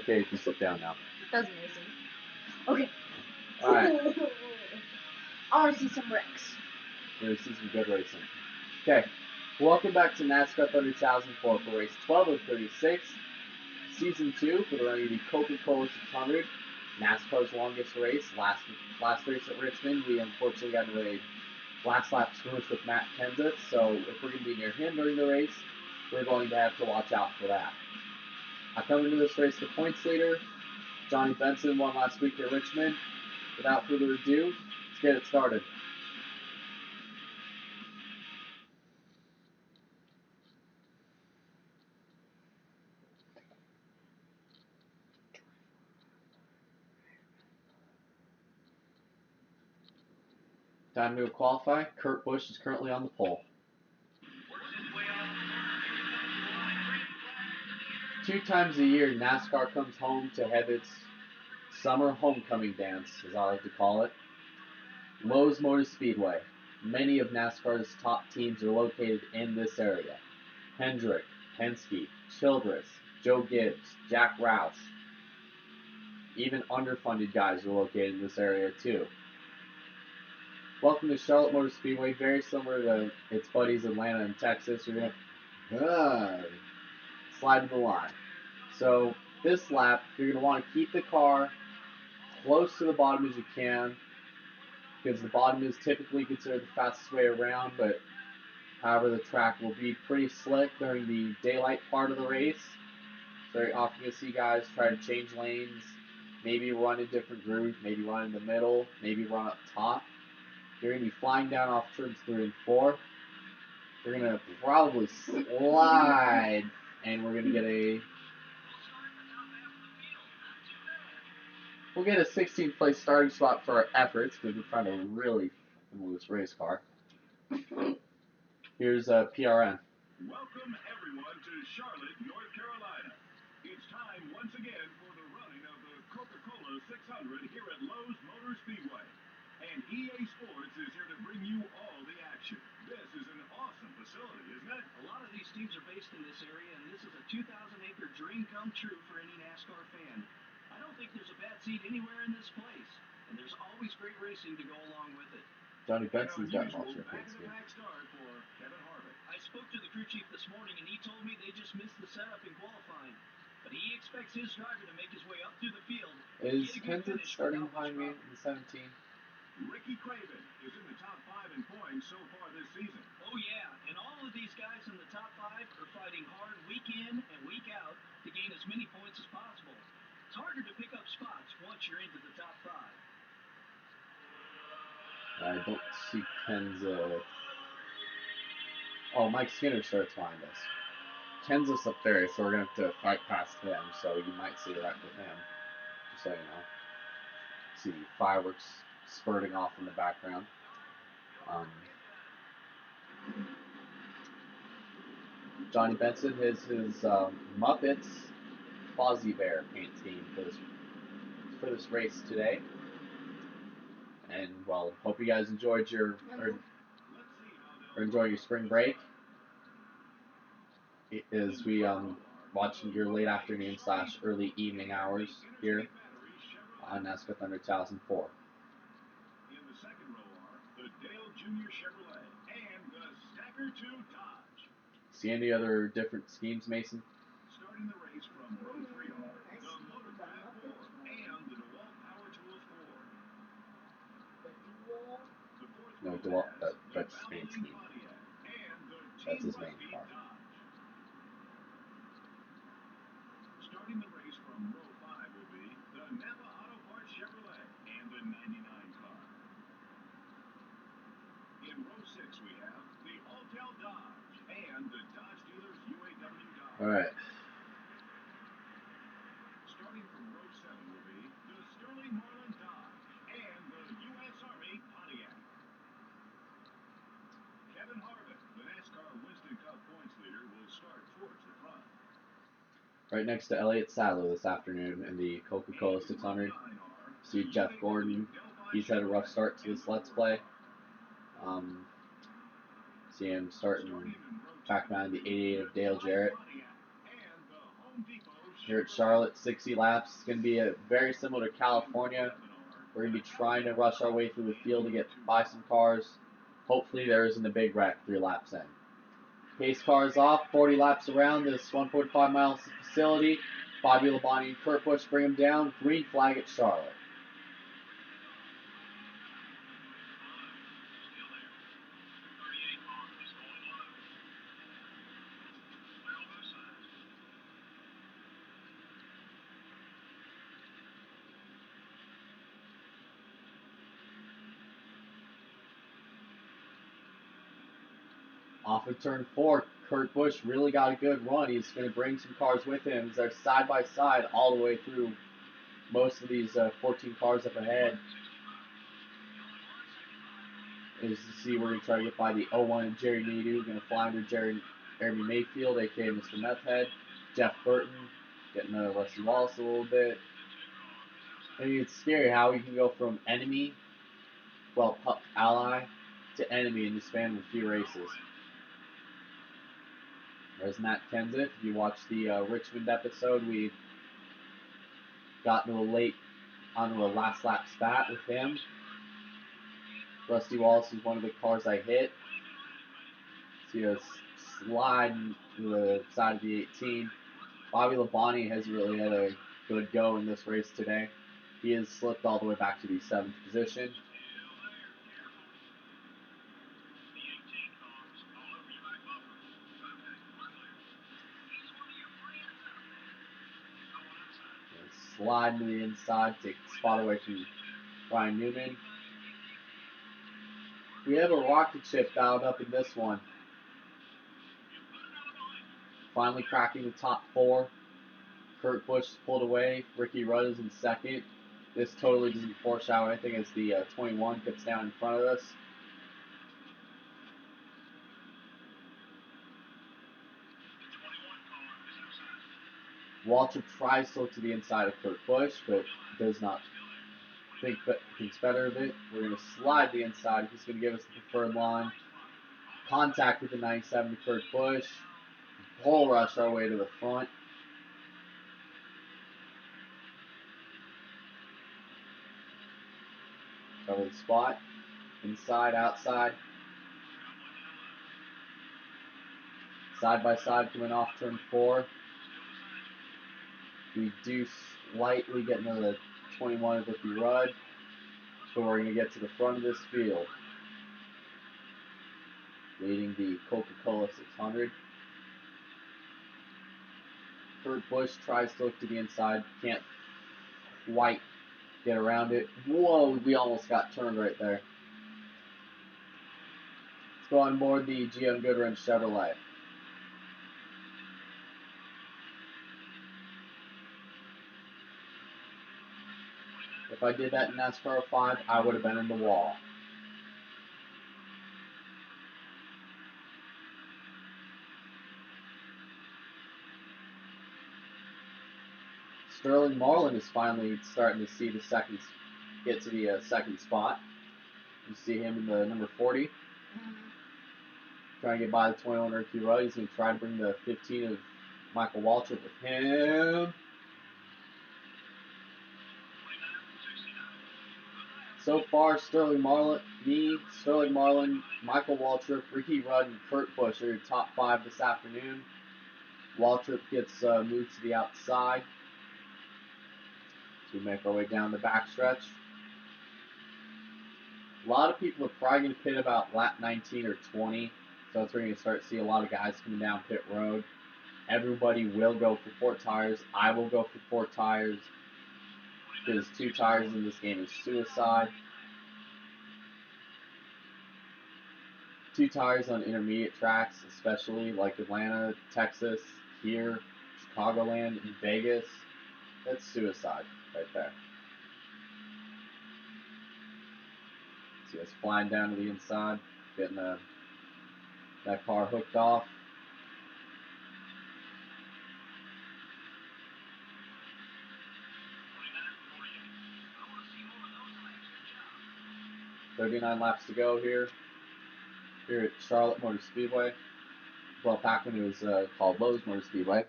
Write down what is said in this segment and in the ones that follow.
okay if you sit down now. That's amazing. Okay. Alright. I want to see some wrecks. We're going to see some good racing. Okay. Welcome back to NASCAR Thunder 2004 for race 12 of 36. Season 2 for the running of the Coca-Cola 600. NASCAR's longest race. Last race at Richmond, we unfortunately got into a last lap skirmish with Matt Kenseth, so if we're going to be near him during the race, we're going to have to watch out for that. I come into this race the points leader. Johnny Benson won last week at Richmond. Without further ado, let's get it started. Time to qualify. Kurt Busch is currently on the pole. 2 times a year, NASCAR comes home to have its summer homecoming dance, as I like to call it. Lowe's Motor Speedway. Many of NASCAR's top teams are located in this area. Hendrick, Penske, Childress, Joe Gibbs, Jack Roush. Even underfunded guys are located in this area too. Welcome to Charlotte Motor Speedway, very similar to its buddies Atlanta and Texas. You're going to slide to the line. So this lap, you're going to want to keep the car close to the bottom as you can, because the bottom is typically considered the fastest way around, but however the track will be pretty slick during the daylight part of the race. So very often you'll see guys try to change lanes, maybe run a different route, maybe run in the middle, maybe run up top. You're going to be flying down off turns 3 and 4. You're going to probably slide, and we're going to get we'll get a 16th place starting spot for our efforts, because we're trying to really move this race car. Here's PRN. Welcome everyone to Charlotte, North Carolina. It's time once again for the running of the Coca-Cola 600 here at Lowe's Motor Speedway. And EA Sports is here to bring you all the action. This is an awesome facility, isn't it? A lot of these teams are based in this area, and this is a 2,000-acre dream come true for any NASCAR fan. I don't think there's a bad seat anywhere in this place, and there's always great racing to go along with it. Johnny Benson's got an alternate back pace to the here. back start for Kevin Harvick. I spoke to the crew chief this morning, and he told me they just missed the setup in qualifying. But he expects his driver to make his way up through the field. Is Kenseth starting behind me in 17? Ricky Craven is in the top 5 in points so far this season. Oh yeah, and all of these guys in the top 5 are fighting hard week in and week out to gain as many points as possible. It's harder to pick up spots once you're into the top 5. I don't see Kenseth. Oh, Mike Skinner starts behind us. Kenseth's up there, so we're going to have to fight past him, so you might see a wreck with him. Just so you know. See fireworks spurting off in the background. Johnny Benson has his Muppets Fozzie Bear paint scheme for this race today. And well, hope you guys enjoyed your enjoy your spring break. As we watching your late afternoon / early evening hours here on NASCAR Thunder 2004. In the second row are the Dale Jr. Chevrolet and the Stacker 2 Dodge. See any other different schemes, Mason? Starting the race from row 3 are the Motorcraft 4 and the DeWalt Power Tools 4. No, DeWalt, that's his main scheme. That's his main car. Starting the race from row 5 will be the Napa Auto Parts Chevrolet and the 99 car. In row 6 we have the Alltel Dodge and the Dodge Dealers UAW Dodge. Alright. Starting from row 7 will be the Sterling Marlin Dodge and the U.S. Army Pontiac. Kevin Harvick, the NASCAR Winston Cup points leader, will start towards the front. Right next to Elliott Sadler this afternoon in the Coca-Cola 600. See Jeff Gordon. He's had a rough start to this Let's Play. See him starting back behind the 88 of Dale Jarrett. here at Charlotte, 60 laps. It's going to be very similar to California. We're going to be trying to rush our way through the field to get by some cars. Hopefully there isn't a big wreck 3 laps in. Pace cars off, 40 laps around this 1.5 miles facility. Bobby Labonte and Kurt Busch bring them down. Green flag at Charlotte. Off of turn 4, Kurt Busch really got a good run. He's going to bring some cars with him. They're side by side all the way through most of these 14 cars up ahead. As you see, we're going to try to get by the 01 and Jerry Nadeau. Going to fly under Jeremy Mayfield, aka Mr. Methhead. Jeff Burton getting Rusty Wallace a little bit. I mean, it's scary how we can go from enemy, well, ally, to enemy in the span of a few races. There's Matt Kenseth. If you watched the Richmond episode, we got into onto a last lap spat with him. Rusty Wallace is one of the cars I hit. See us slide to the side of the 18. Bobby Labonte has really had a good go in this race today. He has slipped all the way back to the 7th position. Slide to the inside, take the spot away from Ryan Newman. We have a rocket ship dialed up in this one. Finally cracking the top 4. Kurt Busch pulled away. Ricky Rudd is in 2nd. This totally doesn't foreshadow anything as the 21 gets down in front of us. Waltrip tries to look to the inside of Kurt Busch, but does not thinks better of it. We're going to slide the inside. He's going to give us the preferred line. Contact with the 97 to Kurt Busch. Bull rush our way to the front. Cover the spot. Inside, outside. Side by side coming off turn 4. We do slightly get into the 21 of Ricky Rudd. So we're going to get to the front of this field. Leading the Coca-Cola 600. Kurt Busch tries to look to the inside. Can't quite get around it. Whoa, we almost got turned right there. Let's go on board the GM Goodwrench Chevrolet. If I did that in NASCAR 5, I would have been in the wall. Sterling Marlin is finally starting to see get to the second spot. You see him in the number 40. Trying to get by the 21 Ricky Rudd. He's going to try to bring the 15 of Michael Waltrip with him. So far, Sterling Marlin, Michael Waltrip, Ricky Rudd, and Kurt Busch are your top 5 this afternoon. Waltrip gets moved to the outside. So we make our way down the backstretch. A lot of people are probably going to pit about lap 19 or 20. So that's where you're going to start to see a lot of guys coming down pit road. Everybody will go for 4 tires. I will go for 4 tires. Because 2 tires in this game is suicide. 2 tires on intermediate tracks, especially like Atlanta, Texas, here, Chicagoland, and Vegas. That's suicide right there. See us flying down to the inside, getting that car hooked off. "39 laps to go here at Charlotte Motor Speedway." Well, back when it was called Lowe's Motor Speedway.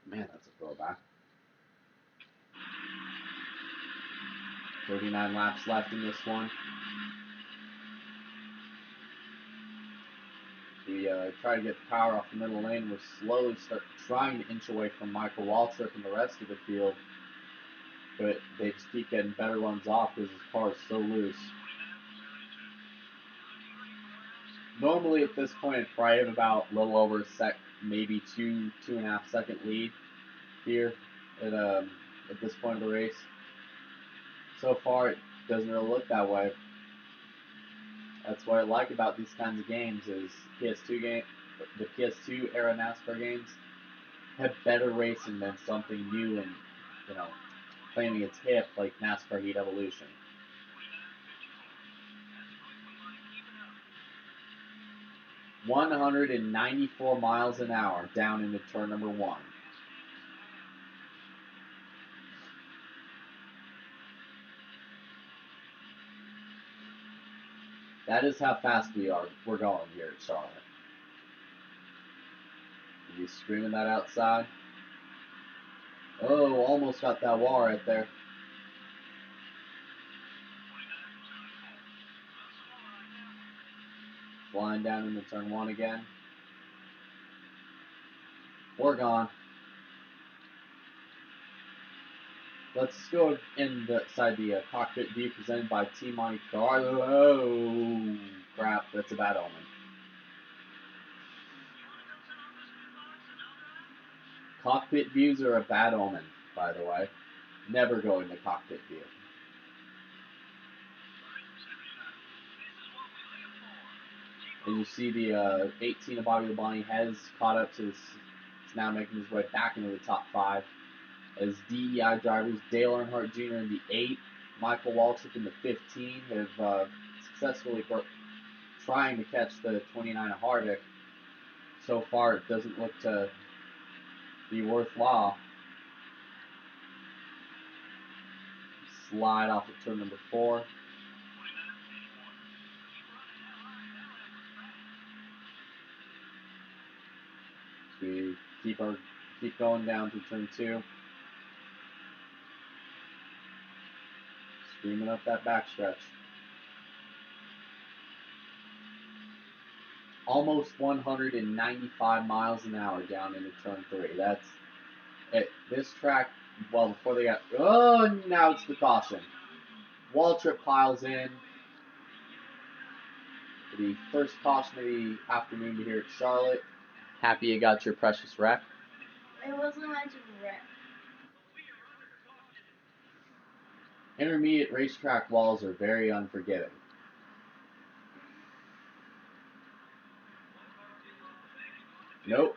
Man, that's a throwback. 39 laps left in this one. We try to get the power off the middle lane. We're slowly trying to inch away from Michael Waltrip and the rest of the field. But they just keep getting better runs off because his car is so loose. Normally at this point, I'd probably have about a little over a sec, maybe 2.5 second lead here at this point of the race. So far, it doesn't really look that way. That's what I like about these kinds of games is the PS2 era NASCAR games have better racing than something new and claiming its hip like NASCAR Heat Evolution. "194 miles an hour down into turn number 1. That is how fast we're going here at Charlotte. He's screaming that outside. Oh, almost got that wall right there. Flying down into turn 1 again. We're gone. Let's go inside the cockpit view presented by Team Monte Carlo. Oh, crap. That's a bad omen. Cockpit views are a bad omen, by the way. Never go into cockpit view. As you see, the 18 of Bobby Labonte has caught up to this. He's now making his way back into the top 5. As DEI drivers, Dale Earnhardt Jr. in the 8, Michael Waltrip in the 15 have successfully trying to catch the 29 of Harvick. So far, it doesn't look to be worthwhile. Slide off of turn number 4. We keep going down to turn 2. Screaming up that backstretch. Almost 195 miles an hour down into turn 3. That's it. This track, well, before they got... Oh, now it's the caution. Waltrip piles in. The first caution of the afternoon here at Charlotte. Happy you got your precious wreck. It wasn't much of a wreck. Intermediate racetrack walls are very unforgiving. Nope.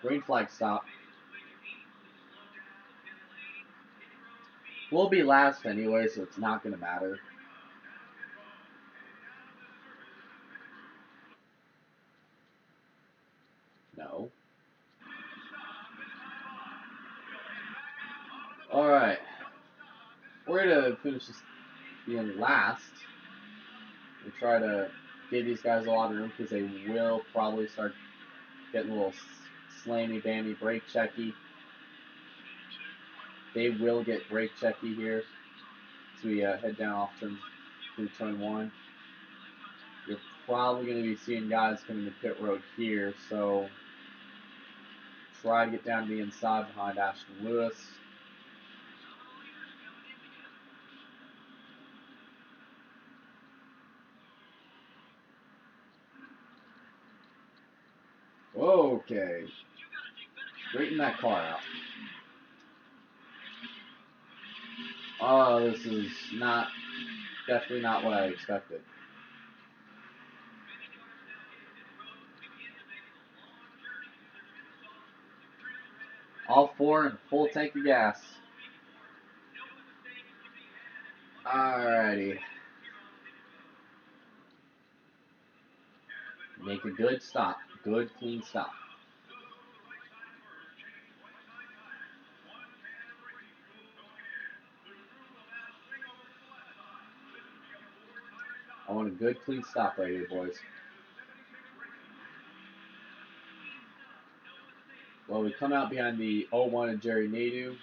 Green flag stop. We'll be last anyway, so it's not going to matter. No. Alright. We're going to finish this being last. We'll try to give these guys a lot of room because they will probably start getting a little slammy-bammy brake checky. They will get brake checky here as we head down off through turn 1. You're probably going to be seeing guys coming to pit road here, so try to get down to the inside behind Ashton Lewis. Okay. Straighten that car out. Oh, this is definitely not what I expected. All 4 and full tank of gas. Alrighty. Make a good stop. Good, clean stop. I want a good, clean stop right here, boys. Well, we come out behind the 01 of Jerry Nadeau.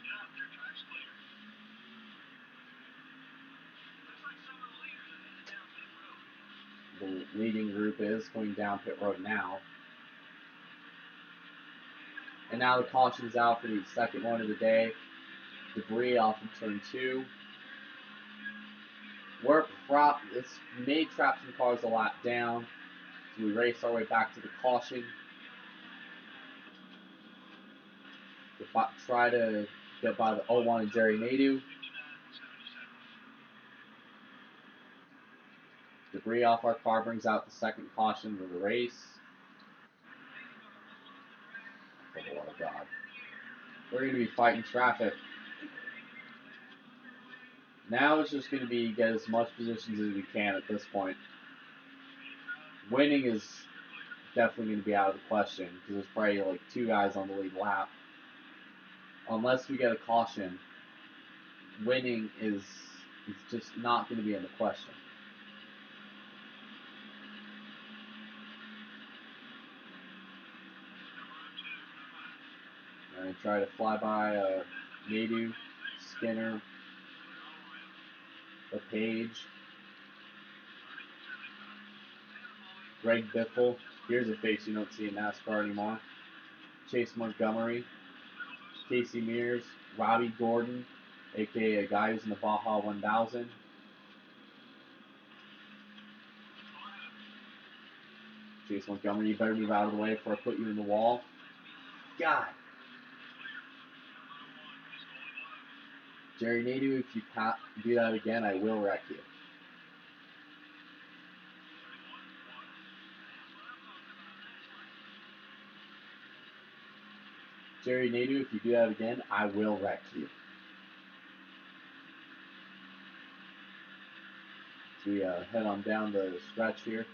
The leading group is going down pit road now. And now the caution's out for the second one of the day. Debris off of turn 2. This may trap some cars a lap down. So we race our way back to the caution. Try to get by the 01 and Jerry Nadeau. Debris off our car brings out the second caution of the race. For the love of God. We're going to be fighting traffic. Now it's just going to be get as much positions as we can at this point. Winning is definitely going to be out of the question because there's probably like 2 guys on the lead lap. Unless we get a caution, winning is just not going to be in the question. I'm going to try to fly by Nadeau, Skinner, LePage, Greg Biffle. Here's a face you don't see in NASCAR anymore. Chase Montgomery, Casey Mears, Robbie Gordon, aka a guy who's in the Baja 1000. Chase Montgomery, you better move out of the way before I put you in the wall. God. Jerry Nadeau, if you do that again, I will wreck you. Jerry Nadeau, if you do that again, I will wreck you. So we head on down the stretch here.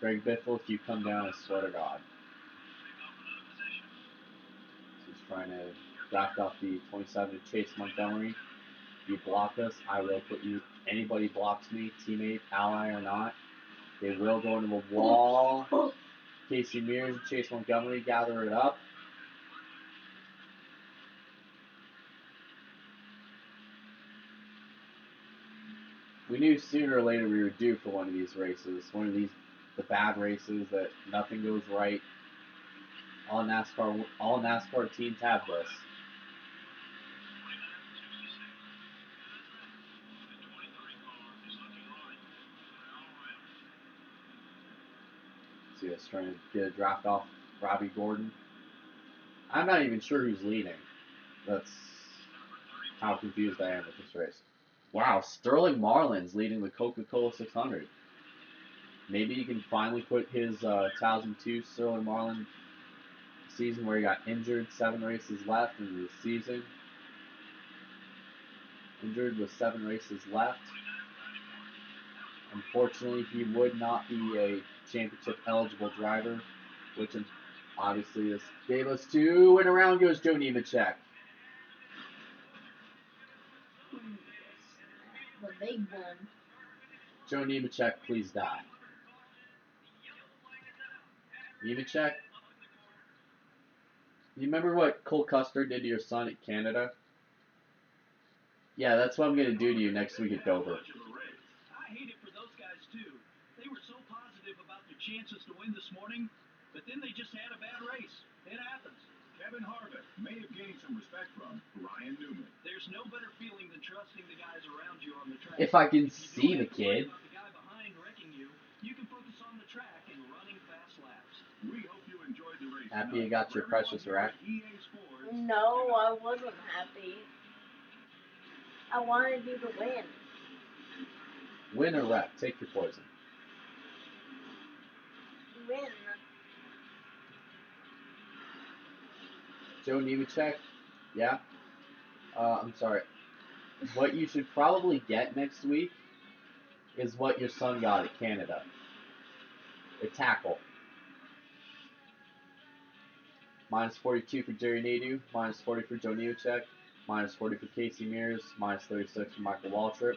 Greg Biffle, if you come down, I swear to God. So he's trying to draft off the 27 Chase Montgomery. If you block us, I will put you. Anybody blocks me, teammate, ally or not, they will go into the wall. Casey Mears and Chase Montgomery gather it up. We knew sooner or later we were due for one of these races. One of the bad races that nothing goes right. All NASCAR teams have this. See us trying to get a draft off Robbie Gordon. I'm not even sure who's leading. That's how confused I am with this race. Wow, Sterling Marlin's leading the Coca-Cola 600. Maybe he can finally put his 2002 Sterling Marlin season where he got injured, 7 races left in the season. Injured with 7 races left. Unfortunately, he would not be a championship eligible driver, which obviously this gave us 2, and around goes Joe Nemecheck. The big one. Joe Nemecheck, please die. Nemecheck? You remember what Cole Custer did to your son at Canada? Yeah, that's what I'm going to do to you next week at Dover. I hate it for those guys, too. They were so positive about their chances to win this morning, but then they just had a bad race. It happens. Kevin Harvick may have gained some respect from Ryan Newman. There's no better feeling than trusting the guys around you on the track. If I can see the kid. About the guy behind wrecking you, you can focus on the track and running fast laps. We hope you enjoyed the race. Happy you got your precious wreck? No, I wasn't happy. I wanted you to win. Win or wreck, take your poison. Win. Joe Nemecheck, yeah? I'm sorry. What you should probably get next week is what your son got at Canada. A tackle. Minus 42 for Jerry Nadeau, minus 40 for Joe Nemecheck, minus 40 for Casey Mears, minus 36 for Michael Waltrip.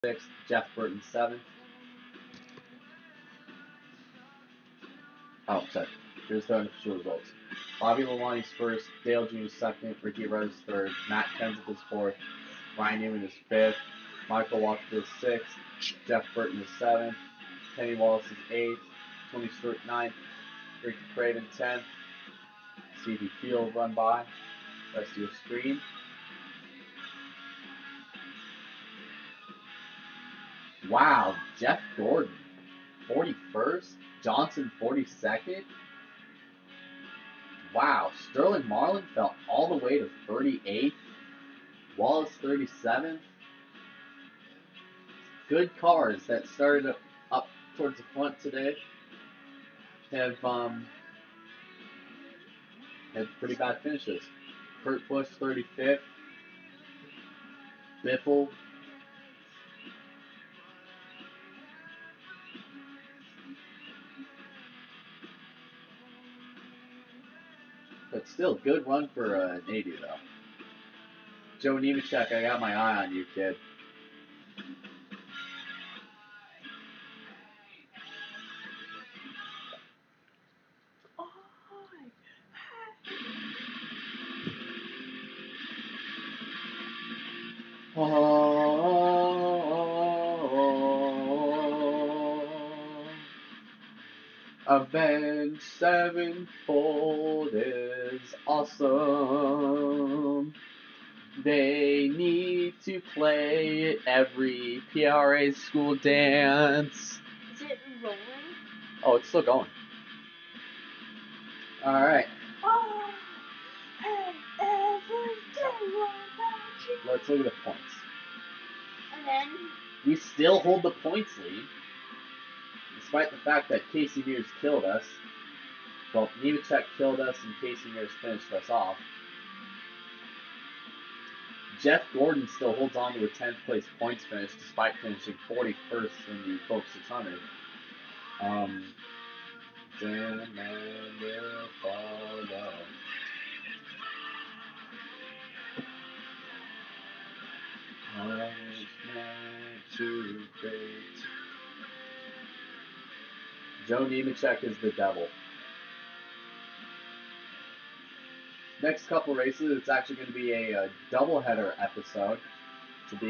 6th, Jeff Burton 7th. Oh, sorry. Here's the unofficial results. Bobby Lalonde's 1st, Dale Jr. 2nd, Ricky Rose 3rd, Matt Kenseth is 4th, Ryan Newman is 5th, Michael Walker is 6th, Jeff Burton is 7th, Kenny Wallace is 8th, Tony Stewart 9th, Ricky Craven 10th, CV Field run by, rest of your screen. Wow, Jeff Gordon, 41st, Johnson 42nd. Wow, Sterling Marlin fell all the way to 38th, Wallace 37th. Good cars that started up towards the front today have had pretty bad finishes. Kurt Busch 35th, Biffle. But still, good run for Navy though. Joe Nemecheck, I got my eye on you, kid. Avenged Sevenfold is awesome. They need to play every PRA school dance. Is it rolling? Oh, it's still going. Alright. Oh, hey, everything about you. Let's look at the points. And then We still hold the points lead, despite the fact that Casey Mears killed us. Well, Nemecheck killed us and Casey Mears finished us off. Jeff Gordon still holds on to a 10th place points finish despite finishing 41st in the Coke 600. Then will follow. Joe Nemecheck is the devil. Next couple races, it's actually going to be a doubleheader episode. Which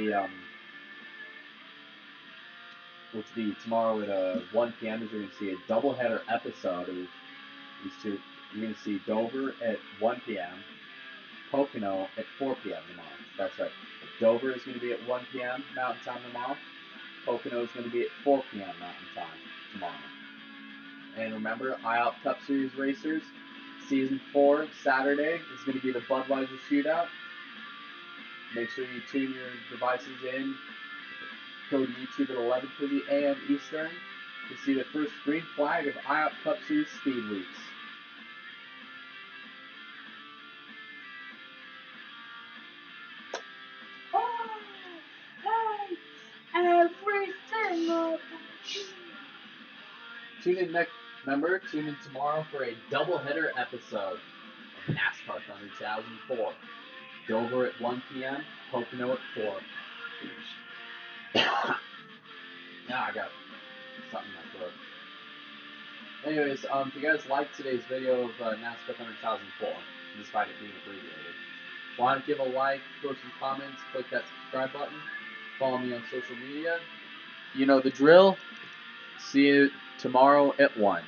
will be tomorrow at 1 p.m. Is you're going to see a doubleheader episode of these two. You're going to see Dover at 1 p.m., Pocono at 4 p.m. tomorrow. That's right. Dover is going to be at 1 p.m. Mountain Time tomorrow. Pocono is going to be at 4 p.m. Mountain Time tomorrow. And remember, IOP Cup Series Racers, Season 4, Saturday, is going to be the Budweiser Shootout. Make sure you tune your devices in. Go to YouTube at 11:30 a.m. Eastern to see the first green flag of IOP Cup Series Speed Weeks. everything about you. Tune in tune in tomorrow for a doubleheader episode of NASCAR Thunder 2004. Dover at 1 p.m., Pocono at 4. Now I got something in my throat. Anyways, if you guys liked today's video of NASCAR Thunder 2004, despite it being abbreviated, why don't give a like, throw some comments, click that subscribe button, follow me on social media. You know the drill. See you tomorrow at 1.